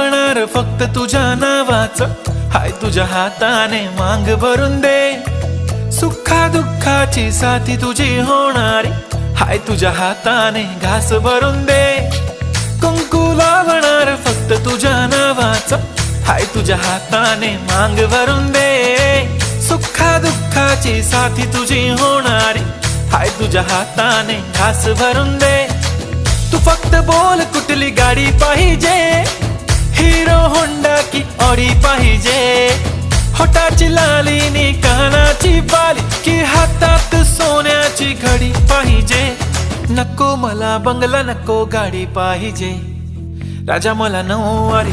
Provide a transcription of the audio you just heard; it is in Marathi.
लागणार फक्त तुझ्या नावाचं, हाय तुझ्या हाताने मांग भरून दे। सुखा दुःखाची साथी तुझी होणारी, हाय तुझ्या हाताने घास भरून दे। कुंकू लावणार फक्त तुझ्या नावाचं, हाय तुझ्या हाताने मांग भरून दे। सुखा दुःखाची साथी तुझी होणारी, हाय तुझ्या हाताने घास भरून दे। तू फक्त बोल कुठली गाडी पाहिजे, हिरो होंडा की ऑडी पाहिजे। होटाची लाली नी कानाची बाली, की हातात सोन्याची घडी पाहिजे। नको मला बंगला, नको गाडी पाहिजे, राजा मला नऊवारी